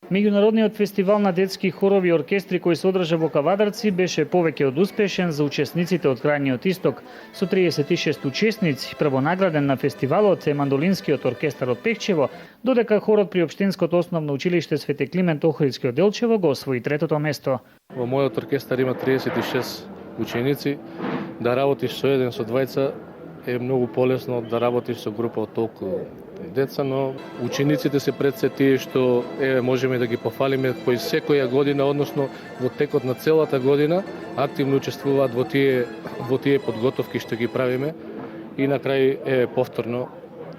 Меѓународниот фестивал на детски хорови и оркестри кој се одржа во Кавадарци беше повеќе од успешен за учесниците од крајниот исток. Со 36 учесници, првонаграден на фестивалот е мандолинскиот оркестар од Пехчево, додека хорот при Општинското основно училиште Свети Климент Охридски од Делчево го освои третото место. Во мојот оркестар има 36 ученици. Да работиш со еден, со двајца е многу полесно од да работиш со група од толку деца, но учениците се пред се тие што можеме да ги пофалиме, кои секоја година, односно во текот на целата година, активно учествуваат во тие подготовки што ги правиме и на крај повторно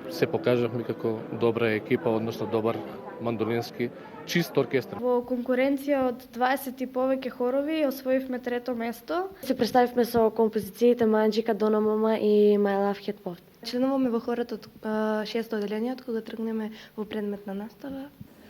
се покажавме како добра екипа, односно добар мандолински чист оркестар. Во конкуренција од 20 и повеќе хорови освоивме трето место. Се представивме со композициите Манџика, Дона Мома и My Love Had Port. Членуваме во хорот од 6 одделение, кога тргнеме во предметна настава.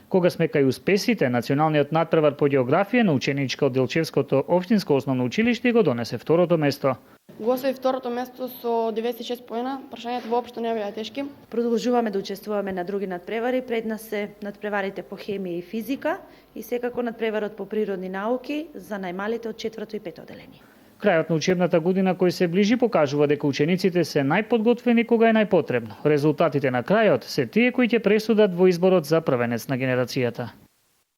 Кога сме кај успесите, националниот надпревар по географија на ученичка од Делчевското општинско основно училиште го донесе второто место. Го освои второто место со 96 поена, прашањата воопшто не беа тешки. Продолжуваме да учествуваме на други надпревари, пред нас се надпреварите по хемија и физика и секако надпреварот по природни науки за најмалите од 4 и 5 одделение. Крајот на учебната година кој се ближи покажува дека учениците се најподготвени кога е најпотребно. Резултатите на крајот се тие кои ќе пресудат во изборот за првенец на генерацијата.